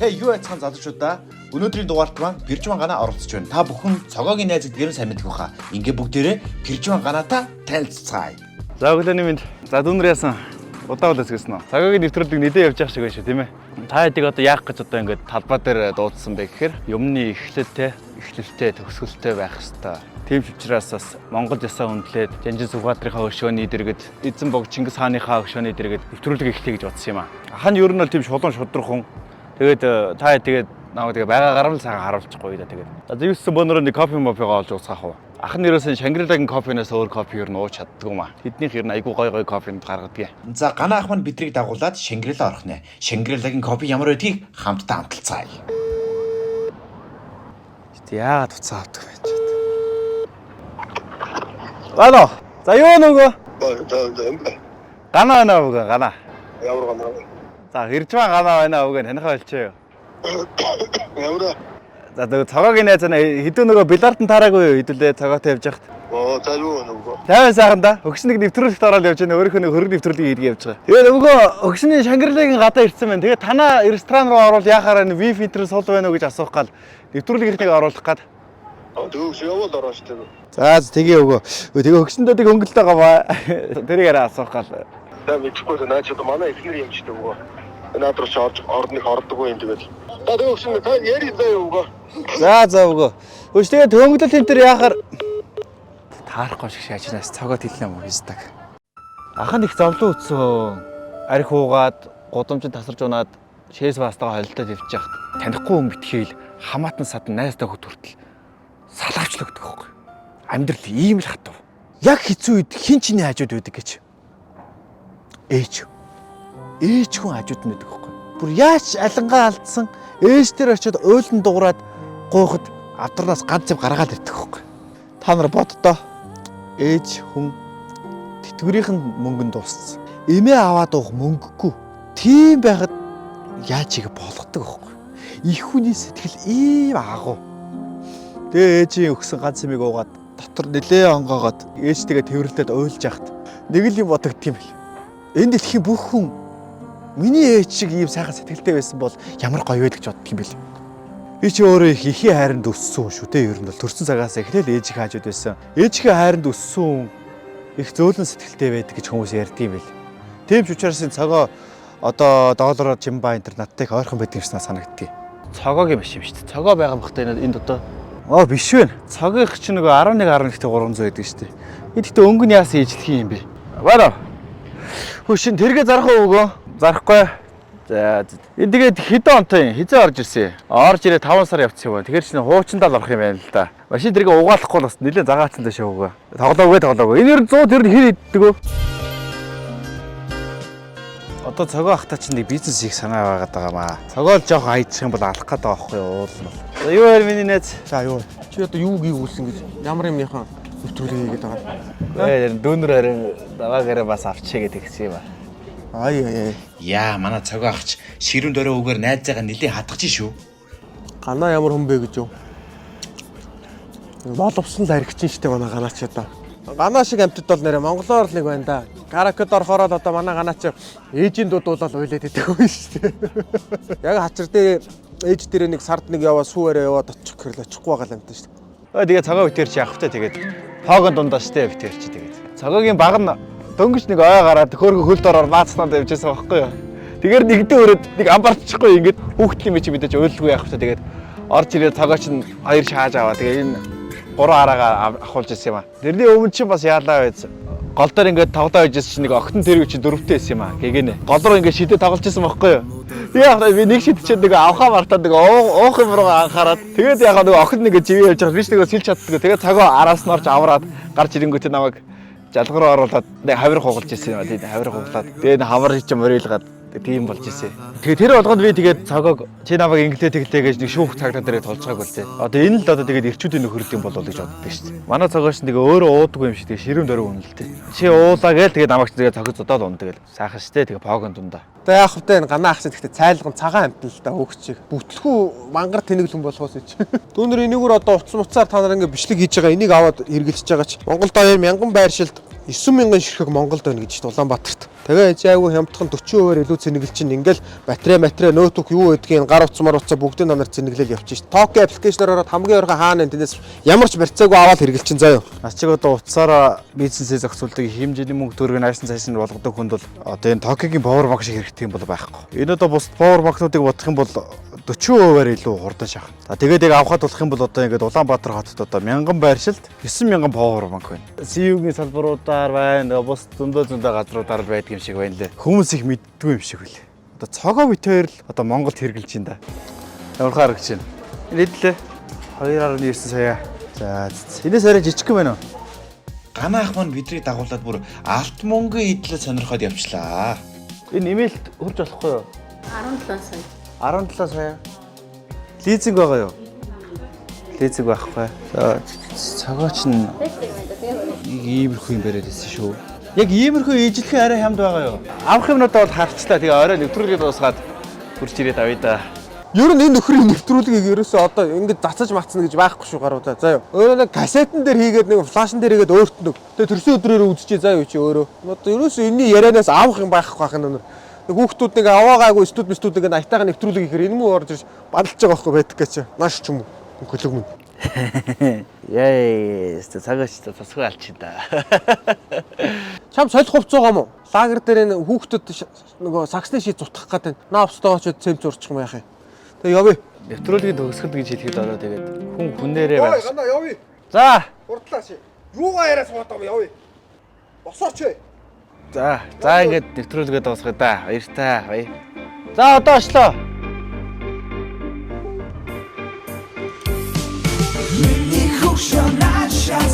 Юу яцхан залуучуудаа өнөөдрийн дугаарт маань Биржман ганаа оролцож байна. Та бүхэн цогоогийн найз гэдгээр нь сайн мэдэх баха. Ингээ бүгдээрээ Биржман ганаатай танилццгаая. За өглөөний минь. За дүүнэр яасан? Удаа удаас гэсэн үү? Цагаагийн нэвтрүүлэг нэлээд явж байгаа шиг байна шүү, тийм ээ. Та хэдийг одоо яах гэж одоо ингээд талбай дээр дуудсан бэ гэхээр юмны эхлэлтэй, төгсгөлтэй байх хэвээр. Тийм ч учраас бас Монгол ясаа үнэлээд Жанжин Сүхбаатарын өшөөний дэргэд эзэн бог Чингис хааныхаа өшөөний дэргэд нэвтрүүлэг эхлэе гэж бодсон юм аа. Хан ер нь бол тийм шулуун шудрахун. Тэгээд та тэгээд намайг тэгээ байгаа гарам л цагаан харуулчихгүй да тэгээд. За юусэн бөөнөрөө нэг кофе мофигаа олж ууцгаах уу? Ах нь ерөөсөн Шангрилагийн кофенээс өөр кофе ер нь ууч чаддгүй юм аа. Тэднийх ер нь айгүй гой кофенд гаргадаг. За ганаа ах маань бидрийг дагуулад Шангрила орох нэ. Шангрилагийн кофе ямар байдгийг хамтдаа амталцгаая. Яагаад уцаа авдаг байж чад. Ало. За юу нөгөө? Ганаа байна уу ганаа? Ямар ганаа? За Биржман ганаа байна уу танихаа хэлчихээ. Ямар? За нөгөө цогоогийн найз наа хэдэн нөгөө бильярдын таараагүй юу хэдүүлээ цогоотой явж хахад. За юу нөгөө? Тайван сайхан да. Өгшнийг нэвтрүүлэгт ороод явж байна. Өөрийнхөө нэг хөрөг нэвтрүүлгийг хийгээ явж байгаа. Тэгээд нөгөө өгшний Шангрилагийн гадаа ирсэн байна. Тэгээд танаа ресторан руу орвол яхаараа ви фильтр сул байна уу гэж асуух гал нэвтрүүлгийнхнийг оруулах гад. Дөөс явал ороо штэ. За тэгээ өгөө. Тэгээ өгсөндөө тийг хөнгөлтэй гаваа. Тэрийг арай асуух гал. За мэдхгүй наа чи манай эхнэр юм штэ өгөө. Наад руу ч ордныг ордоггүй юм тэгэл. За тэгээ өгсөн та яри заа өгөө. За өгөө. Өш тэгээ хөнгөлт тентэр яхаар таарахгүй шиг шаажнаас цогоод хэлнэ юм хийсдэг. Ахын их зовлон үтсэн. Арх уугаад, гудамжинд тасарч унаад, шээс бастагаа холилдоод явж яхад танихгүй хүн битгээл хамаатан садан найзтай хөт хүртэл салгавчлагддаг байхгүй. Амьдрал ийм л хатав. Яг хэцүү үед хин чиний хажууд байдаг гэж. Ээж хүн хажууд нь байдаг байхгүй. Бүр яаж алангаа алдсан ээж тэр очиод уйлан дуурайд гуйхад авдралаас ганц зэв гаргаад ирдэг байхгүй. Та нар боддоо ээж хүн тэтгэврийнх нь мөнгөнд дууссан. Эмээ аваад уух мөнгөгүй. Тийм байхад яаж чиг болгодог байхгүй. Их хүний сэтгэл ийм агуу. Тэгээ ээжийн өгсөн ганц эмийг уугаад дотор нэлээ онгоогоод ээжтэйгээ тэрвэрлээд уйлж яхад нэг л юм бодогдсон юм бэл. Энд дэлхийн бүх хүн миний ээж шиг ийм сайхан сэтгэлтэй байсан бол ямар гоё вэ гэж боддог юм бэл. Би чи өөрөө их ихийн хайранд өссөн хүн шүү дээ. Ер нь бол төрсөн цагаас эхлээл ээжийн хаажууд байсан. Ээжийн хайранд өссөн их зөөлөн сэтгэлтэй байдаг гэж хүмүүс ярьдаг юм бэл. Тийм ч учраас энэ цогоо одоо доллараар Жимба интернеттэй их ойрхон байдаг юм шиг санагддаг. Цогоогийн биш юм шүү дээ. Цогоо байгаа бохтой энд одоо биш вэ. Цогийнх чинь нөгөө 11.300 байдаг шүү дээ. Энэ гэхдээ өнгө нь яасан ижлэх юм бэ? Бара. Хөшин тэргээ зарах уу өгөө? Зарахгүй. За энэ тэгээд хэдэн онтой хизээ орж ирсэн. Орж ирээ 5 сар явцсан юм байна. Тэгэхээр чинь хуучиндаа л орох юм байна л да. Машин тэргээ угаалахгүй бас нэлээд загаацсан дэшээ өгөө. Тоглоагүй. Энэ ер нь 100 тэр хэр иддэг вэ? Одоо цогоо ахтаа чинь нэг бизнес хийх санаа байгаад байгаа маа. Цогоо л жоох хайчих юм бол алах гээд байгаа байхгүй юу уул нь. За юу вэ миний найз? За юу вэ? Чи одоо юу гүйгүүлсэн гэж ямар юмныхан нэвтрүүлэг хийгээд байгаа юм? Дүүнэр харин даваагаараа бас авчигээ тэгсэн юм аа. Ай. Яа, манай цогоо ахч ширүүн дөрөө үгээр найзаагаа нэлээ хатгаж шүү. Ганаа ямар хүн бэ гэж юу? Боловсон л харигчин штэ манай ганаа ч одоо. Ганаа шиг амтд бол нэрэ монголоор л нэг байна да. Каракад орохоор одоо манай ганаа ч ээжийн дуудуулаад уйлаад идэг хүн штэ. Яг хачир дээр ээж дээр нэг сард нэг яваа сүүрээ яваад очих гэхэрэл очихгүй байгаа юм штэ. Тэгээ цагаа битэр чи авахтай тэгээд хоогон дундаа штэ битэр чи тэгээд. Цагаагийн баг нь дөнгөж нэг ой гараад хөөргө хөл дороор наацнаад явжсэн байхгүй юу. Тэгэхээр нэгдэн өрөөд нэг амбарчихгүй ингээд хүүхдлийн мэ чи мэдээж уйлгүй явах та тэгээд орж ирээд цагаа чинь хоёр шааж аваа тэгээд энэ гурван араагаа авахулж ирсэн юм аа. Тэрний өмнө чинь бас яалаа байц. Гол дээр ингээд тоглоо байжсэн чинь нэг огтон тэрэг чи дөрөвтэй байсан юм аа. Гэгэнэ. Гол руу ингээд шидэ тоглож ирсэн байхгүй юу. Яг би нэг шидчихэд нэг авхаа мартаад нэг уух юм руу анхаарад. Тэгээд яг нэг охин нэг живээ явж байгаа. Би ч нэг сэлж чаддаг. Тэгээд цагаа араас нь орж авраад гарч ирэнгүүт намайг жалгаруу оруулаад нэг хавир хугалж ирсэн юм аа. Тэгээд хавир хугалаад. Тэгээд хамар хийж мөрөйлгаад тийм болж ирсэн. Тэгээ тэр болгонд би тэгээд цагааг чи намайг инглээ тэглээ гэж нэг шүүх цагтаа дээр толцоог үлдээ. Одоо энэ л одоо тэгээд ирчүүдийн нөхөрлөд юм болов гэж боддог шүү дээ. Манай цагаач тэгээ өөрөө уудаггүй юм шиг тэгээ ширүүн дөрөв үнэлтэй. Чи уулаа гээл тэгээд намайг тэгээ цогц удаад ундаг гээл. Сайхан штэ тэгээ погон дундаа. Одоо яах вэ энэ ганаа ахс гэхдээ цайлган цагаан амтан л да хөөгчийг. Бүтлэхүү мангар тэнэглэн болохоос ич. Дүүнэр энийгээр одоо утас муцаар та нар ингээ бичлэг хийж байгаа энийг аваад хэрэглэж байгаа ч Монголд 2 мянган байршилд 9,000 ширхэг Монголд байна гэж чинь Улаанбаатарт. Тэгээ айгүй хямдхан 40% илүү цэнэглэл чинь ингээл батарей ноутбук юу гэдгийг гар утас бүгдийн донор цэнэглэл явчих шээ. Токио аппликейшнээр ороод хамгийн ойрхон хаана энэ тэндээс ямар ч барьцаагүй аваад хэрэгжилчин заяа. Нас чиг одоо утсаараа бизнесээ зохицуулдаг хэмжээний мөнгө төгрөгийг айсан цайсан болгодог хүнд бол одоо энэ Токиогийн power bank шиг хэрэгтэй юм бол байхгүй. Энэ одоо бус power bank-уудыг бодох юм бол 40%-аар илүү хурдан шахна. За тэгээд яг авахад болох юм бол одоо ингээд Улаанбаатар хотод одоо 1000 байршилд 9000 power bank байна. CU-гийн салбаруудаар байна, бус зөндөө газруудаар байдаг юм шиг байна лээ. Хүмүүс их мэддгүй юм шиг үлээ. Одоо цогоо бит хоёр л одоо Монголд хэрглэж байна да. Ямар харагч байна. Энэ хэдлээ 2.9 сая. За энэс арай жижиг юм байна уу? Гана ах маань бидний дагуулад бүр алт мөнгө идэлээ сонирхоод явчлаа. Энэ нэмэлт хурж болохгүй юу? 17 сая. 17 сая. Лизинг байгаа юу? Лизинг байхгүй. За цагаач нь иймэрхүү юм бариад байсан шүү. Яг иймэрхүү ижлэхэн арай хямд байгаа юу? Авах юмнуудаа бол харчлаа. Тэгээ орой нэвтрүүлгээд дуусгаад хурж ирээд авъя да. Ер нь энэ нөхрийн нэвтрүүлгийг ерөөсөө одоо ингэж зацаж мацна гэж байхгүй шүү гаруудаа. За юу. Өөрөө нэг кассетн дээр хийгээд нэг флашн дээр хийгээд өөртнөг. Тэгээ төрсөн өдрөөр үзчихээ заа юу чи өөрөө. Одоо ерөөсөө энэний ярианаас авах юм байхгүй хахын өнөр. Хүүхдүүд нэг аваагаагүй студентүүд нэг аятайгаа нэвтрүүлэг хийхээр энэ муу орж ирж бадалж байгаа байхгүй байдаг гэж. Маш ч юм уу. Хөлөг мөн. Яй, цагаач тасгүй алчи да. Чам солих хувц байгаа мó? Лагер дээр энэ хүүхдүүд нөгөө саксны шийд зутгах гэдэг. Наавстаа очоод цемц урчих юм яах юм. Тэгээ явъя. Нэвтрүүлгийн төгсгөл гэж хэлэхэд ороо тэгээд хүнээрээ байна. Гана явъя. За. Хурдлаа чи. Юугаа яриа суугаад байгаа юм явъя. Босооч вэ. За ингээд нэвтрүүлгээ дуусгая да. Баяртай. Баяр. За одоо очлоо. Миний хөвшөө наашаа